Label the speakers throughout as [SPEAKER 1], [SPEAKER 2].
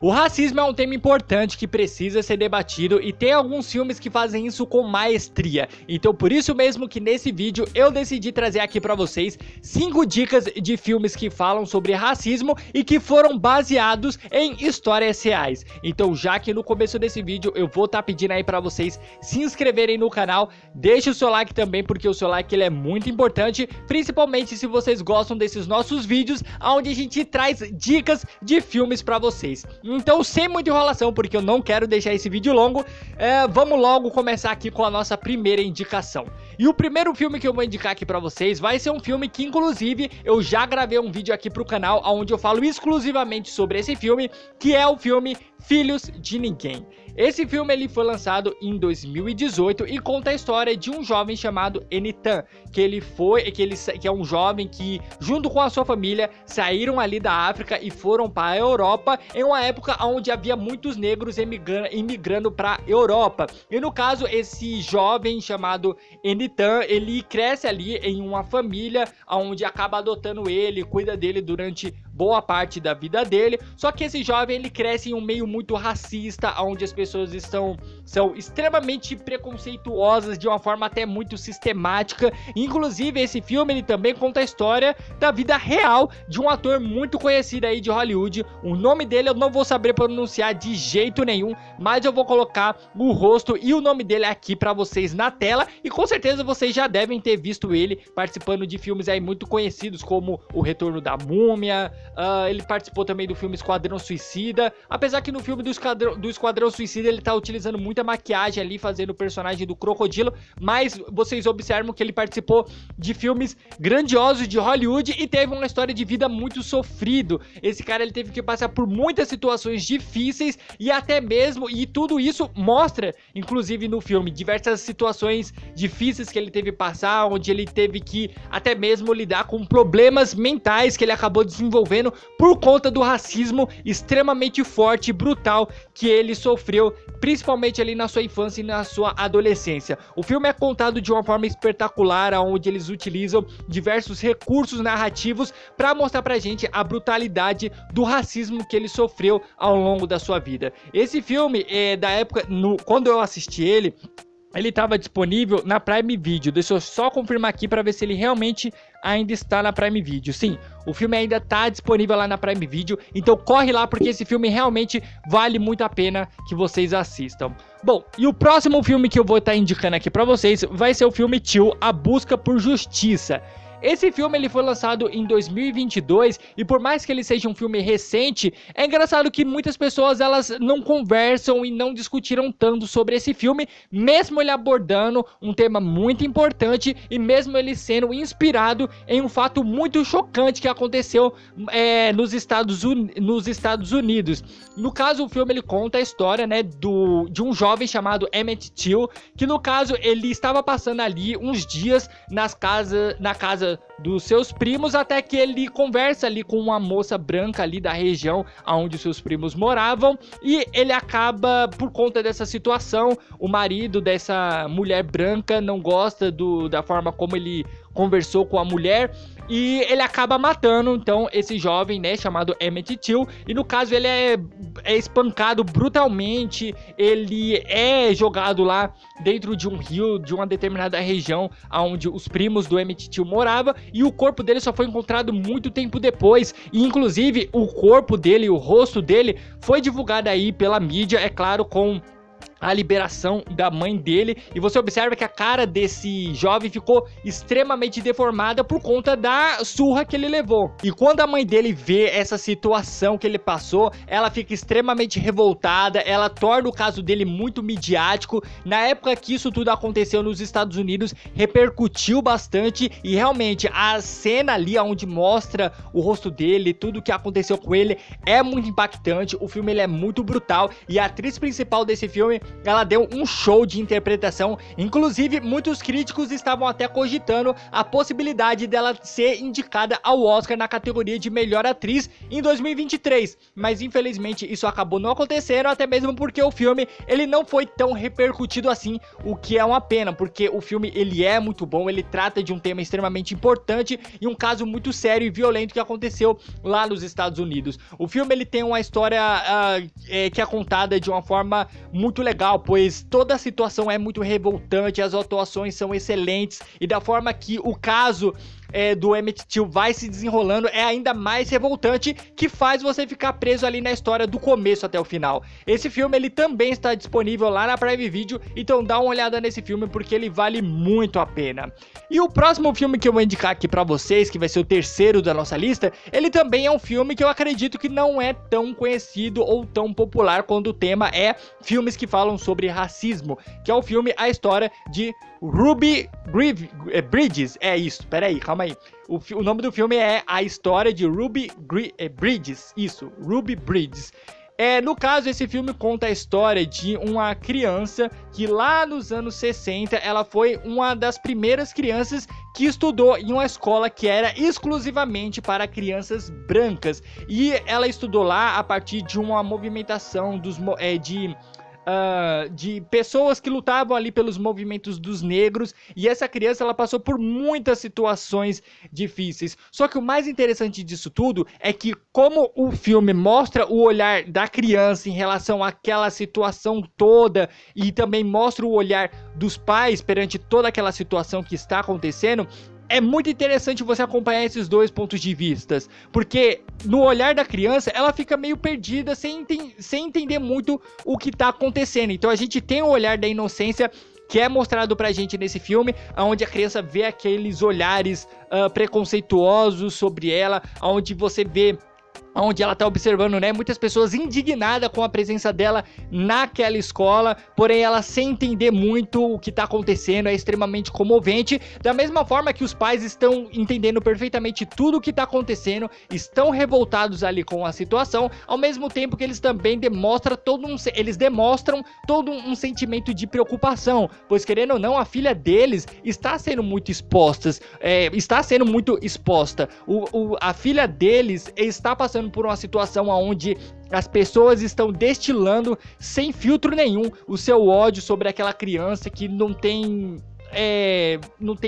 [SPEAKER 1] O racismo é um tema importante que precisa ser debatido e tem alguns filmes que fazem isso com maestria. Então por isso mesmo que nesse vídeo eu decidi trazer aqui pra vocês 5 dicas de filmes que falam sobre racismo e que foram baseados em histórias reais. Então já que no começo desse vídeo eu vou estar pedindo aí pra vocês se inscreverem no canal, deixe o seu like também porque o seu like ele é muito importante, principalmente se vocês gostam desses nossos vídeos onde a gente traz dicas de filmes pra vocês. Então, sem muita enrolação, porque eu não quero deixar esse vídeo longo, vamos logo começar aqui com a nossa primeira indicação. E o primeiro filme que eu vou indicar aqui pra vocês vai ser um filme que, inclusive, eu já gravei um vídeo aqui pro canal, onde eu falo exclusivamente sobre esse filme, que é o filme Filhos de Ninguém. Esse filme ele foi lançado em 2018 e conta a história de um jovem chamado Enitan, que é um jovem que, junto com a sua família, saíram ali da África e foram para a Europa em uma época onde havia muitos negros imigrando para a Europa. E no caso, esse jovem chamado Enitan, ele cresce ali em uma família onde acaba adotando ele, cuida dele durante boa parte da vida dele, só que esse jovem ele cresce em um meio muito racista, onde as pessoas são extremamente preconceituosas de uma forma até muito sistemática. Inclusive esse filme ele também conta a história da vida real de um ator muito conhecido aí de Hollywood. O nome dele eu não vou saber pronunciar de jeito nenhum, mas eu vou colocar o rosto e o nome dele aqui pra vocês na tela, e com certeza vocês já devem ter visto ele participando de filmes aí muito conhecidos como O Retorno da Múmia. Ele participou também do filme Esquadrão Suicida, apesar que no filme do Esquadrão Suicida ele tá utilizando muita maquiagem ali, fazendo o personagem do Crocodilo, mas vocês observam que ele participou de filmes grandiosos de Hollywood e teve uma história de vida muito sofrido. Esse cara ele teve que passar por muitas situações difíceis e até mesmo, e tudo isso mostra, inclusive no filme, diversas situações difíceis que ele teve que passar, onde ele teve que até mesmo lidar com problemas mentais que ele acabou desenvolvendo por conta do racismo extremamente forte e brutal que ele sofreu, principalmente ali na sua infância e na sua adolescência. O filme é contado de uma forma espetacular, onde eles utilizam diversos recursos narrativos para mostrar pra gente a brutalidade do racismo que ele sofreu ao longo da sua vida. Esse filme é da época, quando eu assisti ele estava disponível na Prime Video. Deixa eu só confirmar aqui para ver se ele realmente ainda está na Prime Video. Sim, o filme ainda está disponível lá na Prime Video, então corre lá porque esse filme realmente vale muito a pena que vocês assistam. Bom, e o próximo filme que eu vou estar indicando aqui para vocês vai ser o filme Till, A Busca por Justiça. Esse filme ele foi lançado em 2022 e por mais que ele seja um filme recente, é engraçado que muitas pessoas elas não conversam e não discutiram tanto sobre esse filme, mesmo ele abordando um tema muito importante e mesmo ele sendo inspirado em um fato muito chocante que aconteceu nos Estados Unidos. No caso, o filme ele conta a história, né, de um jovem chamado Emmett Till, que no caso ele estava passando ali uns dias na casa dos seus primos, até que ele conversa ali com uma moça branca ali da região onde seus primos moravam, e ele acaba, por conta dessa situação, o marido dessa mulher branca não gosta da forma como ele conversou com a mulher e ele acaba matando então esse jovem, né, chamado Emmett Till, e no caso ele é espancado brutalmente, ele é jogado lá dentro de um rio de uma determinada região onde os primos do Emmett Till moravam, e o corpo dele só foi encontrado muito tempo depois, e inclusive o corpo dele, o rosto dele foi divulgado aí pela mídia, é claro, com a liberação da mãe dele, e você observa que a cara desse jovem ficou extremamente deformada por conta da surra que ele levou. E quando a mãe dele vê essa situação que ele passou, ela fica extremamente revoltada, ela torna o caso dele muito midiático. Na época que isso tudo aconteceu nos Estados Unidos, repercutiu bastante, e realmente a cena ali onde mostra o rosto dele, tudo que aconteceu com ele, é muito impactante. O filme ele é muito brutal, e a atriz principal desse filme ela deu um show de interpretação, inclusive muitos críticos estavam até cogitando a possibilidade dela ser indicada ao Oscar na categoria de melhor atriz em 2023, mas infelizmente isso acabou não acontecendo, até mesmo porque o filme ele não foi tão repercutido assim, o que é uma pena, porque o filme ele é muito bom, ele trata de um tema extremamente importante e um caso muito sério e violento que aconteceu lá nos Estados Unidos. O filme ele tem uma história que é contada de uma forma muito legal, pois toda a situação é muito revoltante, as atuações são excelentes e da forma que o caso do Emmett Till vai se desenrolando é ainda mais revoltante, que faz você ficar preso ali na história do começo até o final. Esse filme ele também está disponível lá na Prime Video, então dá uma olhada nesse filme porque ele vale muito a pena. E o próximo filme que eu vou indicar aqui pra vocês, que vai ser o terceiro da nossa lista, ele também é um filme que eu acredito que não é tão conhecido ou tão popular quando o tema é filmes que falam sobre racismo, que é o filme A História de Ruby Bridges. É isso, peraí, calma aí. O nome do filme é A História de Ruby Bridges. Isso, Ruby Bridges. No caso, esse filme conta a história de uma criança que lá nos anos 60, ela foi uma das primeiras crianças que estudou em uma escola que era exclusivamente para crianças brancas. E ela estudou lá a partir de uma movimentação de pessoas que lutavam ali pelos movimentos dos negros, e essa criança ela passou por muitas situações difíceis. Só que o mais interessante disso tudo é que, como o filme mostra o olhar da criança em relação àquela situação toda e também mostra o olhar dos pais perante toda aquela situação que está acontecendo, é muito interessante você acompanhar esses dois pontos de vista, porque no olhar da criança ela fica meio perdida, sem entender muito o que tá acontecendo. Então a gente tem o olhar da inocência que é mostrado pra gente nesse filme, onde a criança vê aqueles olhares preconceituosos sobre ela, onde você vê onde ela tá observando, né, muitas pessoas indignadas com a presença dela naquela escola, porém ela sem entender muito o que tá acontecendo, é extremamente comovente, da mesma forma que os pais estão entendendo perfeitamente tudo o que tá acontecendo, estão revoltados ali com a situação, ao mesmo tempo que eles também demonstram todo um sentimento de preocupação, pois querendo ou não, a filha deles está sendo muito exposta, a filha deles está passando por uma situação onde as pessoas estão destilando sem filtro nenhum o seu ódio sobre aquela criança que não tem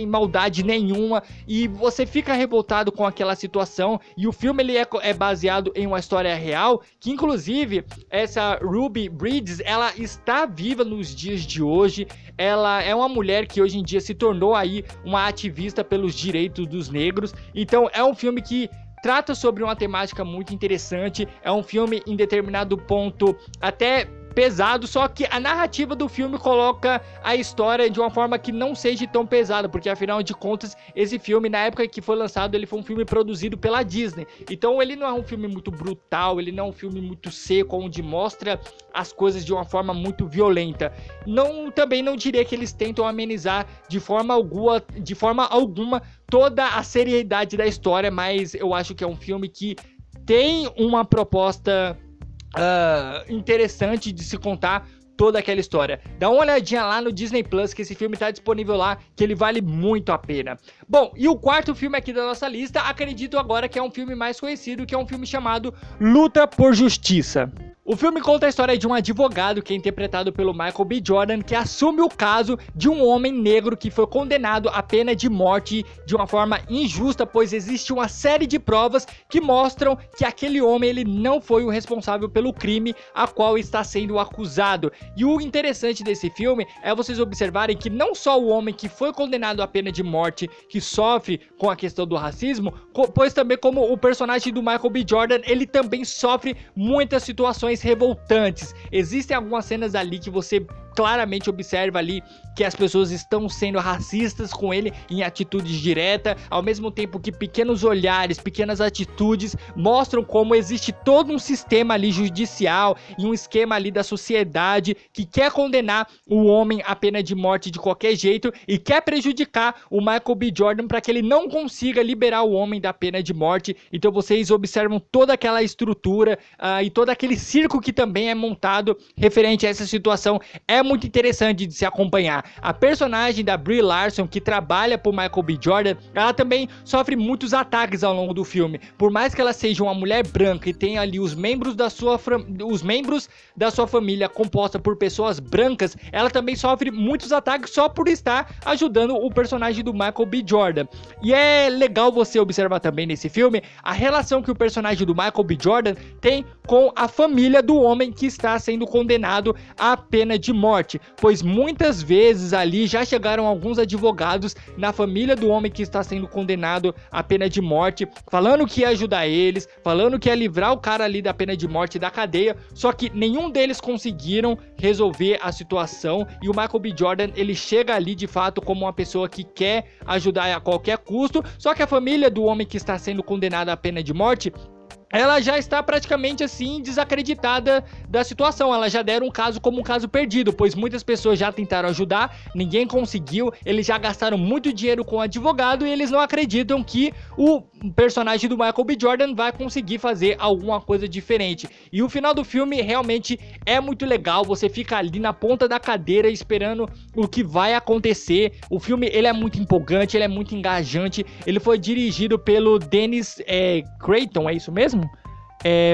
[SPEAKER 1] maldade nenhuma, e você fica revoltado com aquela situação. E o filme ele é baseado em uma história real, que inclusive essa Ruby Bridges, ela está viva nos dias de hoje. Ela é uma mulher que hoje em dia se tornou aí uma ativista pelos direitos dos negros. Então é um filme que trata sobre uma temática muito interessante, é um filme em determinado ponto até pesado, só que a narrativa do filme coloca a história de uma forma que não seja tão pesada, porque afinal de contas, esse filme, na época que foi lançado, ele foi um filme produzido pela Disney, então ele não é um filme muito brutal, ele não é um filme muito seco, onde mostra as coisas de uma forma muito violenta. Também não diria que eles tentam amenizar de forma alguma toda a seriedade da história, mas eu acho que é um filme que tem uma proposta interessante de se contar toda aquela história. Dá uma olhadinha lá no Disney Plus, que esse filme tá disponível lá, que ele vale muito a pena. Bom, e o quarto filme aqui da nossa lista, acredito agora que é um filme mais conhecido, que é um filme chamado Luta por Justiça. O filme conta a história de um advogado que é interpretado pelo Michael B. Jordan, que assume o caso de um homem negro que foi condenado à pena de morte de uma forma injusta, pois existe uma série de provas que mostram que aquele homem ele não foi o responsável pelo crime a qual está sendo acusado. E o interessante desse filme é vocês observarem que não só o homem que foi condenado à pena de morte que sofre com a questão do racismo, pois também como o personagem do Michael B. Jordan, ele também sofre muitas situações revoltantes. Existem algumas cenas ali que você claramente observa ali que as pessoas estão sendo racistas com ele em atitudes diretas, ao mesmo tempo que pequenos olhares, pequenas atitudes mostram como existe todo um sistema ali judicial e um esquema ali da sociedade que quer condenar o homem à pena de morte de qualquer jeito e quer prejudicar o Michael B. Jordan para que ele não consiga liberar o homem da pena de morte. Então vocês observam toda aquela estrutura e todo aquele circo que também é montado referente a essa situação. É muito interessante de se acompanhar. A personagem da Brie Larson, que trabalha por Michael B. Jordan, ela também sofre muitos ataques ao longo do filme. Por mais que ela seja uma mulher branca e tenha ali os membros da sua família composta por pessoas brancas, ela também sofre muitos ataques só por estar ajudando o personagem do Michael B. Jordan. E é legal você observar também nesse filme a relação que o personagem do Michael B. Jordan tem com a família do homem que está sendo condenado à pena de morte, pois muitas vezes ali já chegaram alguns advogados na família do homem que está sendo condenado à pena de morte, falando que ia ajudar eles, falando que ia livrar o cara ali da pena de morte da cadeia, só que nenhum deles conseguiram resolver a situação e o Michael B. Jordan, ele chega ali de fato como uma pessoa que quer ajudar a qualquer custo, só que a família do homem que está sendo condenado à pena de morte, ela já está praticamente assim desacreditada da situação. Ela já deram um caso como um caso perdido, pois muitas pessoas já tentaram ajudar, ninguém conseguiu, eles já gastaram muito dinheiro com o advogado e eles não acreditam que o personagem do Michael B. Jordan vai conseguir fazer alguma coisa diferente. E o final do filme realmente é muito legal, você fica ali na ponta da cadeira esperando o que vai acontecer. O filme, ele é muito empolgante, ele é muito engajante, ele foi dirigido pelo Dennis Creighton, é isso mesmo?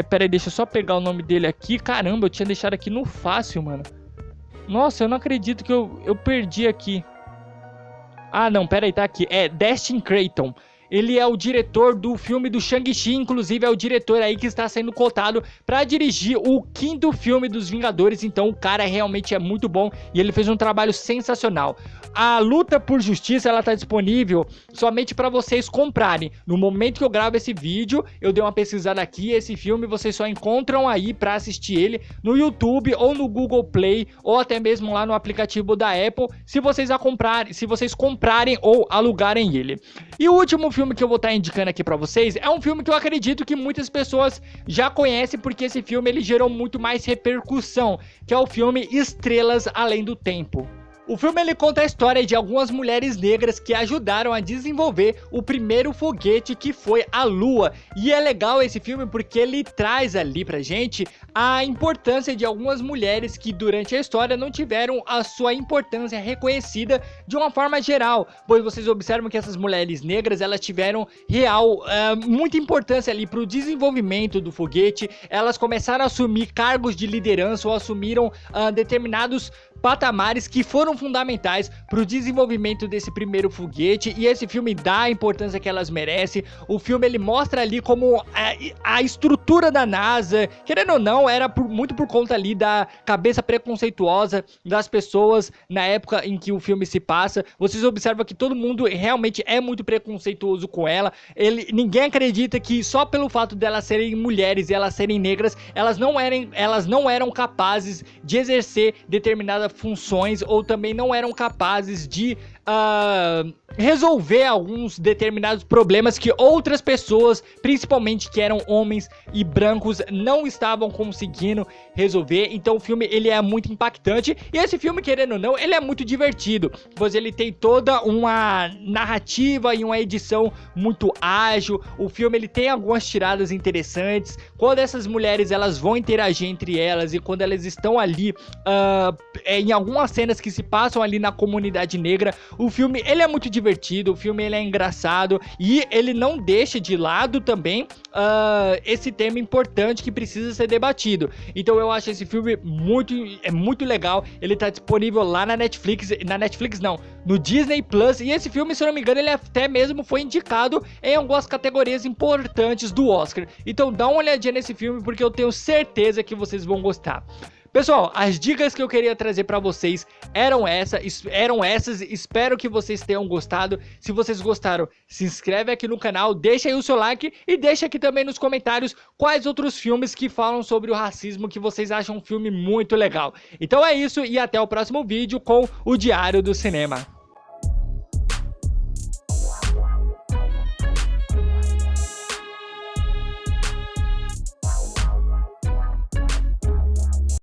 [SPEAKER 1] Pera aí, deixa eu só pegar o nome dele aqui. Caramba, eu tinha deixado aqui no fácil, mano. Nossa, eu não acredito que eu perdi aqui. Ah, não, pera aí, tá aqui. É Destin Creighton. Ele é o diretor do filme do Shang-Chi, inclusive é o diretor aí que está sendo cotado para dirigir o 5º filme dos Vingadores, então o cara realmente é muito bom e ele fez um trabalho sensacional. A luta por justiça, ela tá disponível somente para vocês comprarem. No momento que eu gravo esse vídeo, eu dei uma pesquisada aqui, esse filme vocês só encontram aí para assistir ele no YouTube ou no Google Play ou até mesmo lá no aplicativo da Apple, se vocês comprarem ou alugarem ele. E o último filme que eu vou estar indicando aqui pra vocês é um filme que eu acredito que muitas pessoas já conhecem, porque esse filme ele gerou muito mais repercussão, que é o filme Estrelas Além do Tempo. O filme ele conta a história de algumas mulheres negras que ajudaram a desenvolver o primeiro foguete que foi a Lua. E é legal esse filme porque ele traz ali pra gente a importância de algumas mulheres que durante a história não tiveram a sua importância reconhecida de uma forma geral. Pois vocês observam que essas mulheres negras, elas tiveram muita importância ali pro desenvolvimento do foguete. Elas começaram a assumir cargos de liderança ou assumiram determinados patamares que foram fundamentais para o desenvolvimento desse primeiro foguete, e esse filme dá a importância que elas merecem. O filme ele mostra ali como a estrutura da NASA, querendo ou não, era muito por conta ali da cabeça preconceituosa das pessoas na época em que o filme se passa. Vocês observam que todo mundo realmente é muito preconceituoso com ela. Ninguém acredita que só pelo fato delas serem mulheres e elas serem negras, elas não eram capazes de exercer determinadas funções, ou também não eram capazes de resolver alguns determinados problemas que outras pessoas, principalmente que eram homens e brancos, não estavam conseguindo resolver. Então o filme ele é muito impactante, e esse filme, querendo ou não, ele é muito divertido, pois ele tem toda uma narrativa e uma edição muito ágil. O filme ele tem algumas tiradas interessantes, quando essas mulheres elas vão interagir entre elas e quando elas estão ali em algumas cenas que se passam ali na comunidade negra. O filme ele é muito divertido, o filme ele é engraçado e ele não deixa de lado também esse tema importante que precisa ser debatido. Então eu acho esse filme muito legal. Ele tá disponível lá na Netflix não, no Disney Plus, e esse filme, se eu não me engano, ele até mesmo foi indicado em algumas categorias importantes do Oscar. Então dá uma olhadinha nesse filme porque eu tenho certeza que vocês vão gostar. Pessoal, as dicas que eu queria trazer pra vocês eram essas, espero que vocês tenham gostado. Se vocês gostaram, se inscreve aqui no canal, deixa aí o seu like e deixa aqui também nos comentários quais outros filmes que falam sobre o racismo que vocês acham um filme muito legal. Então é isso e até o próximo vídeo com o Diário do Cinema.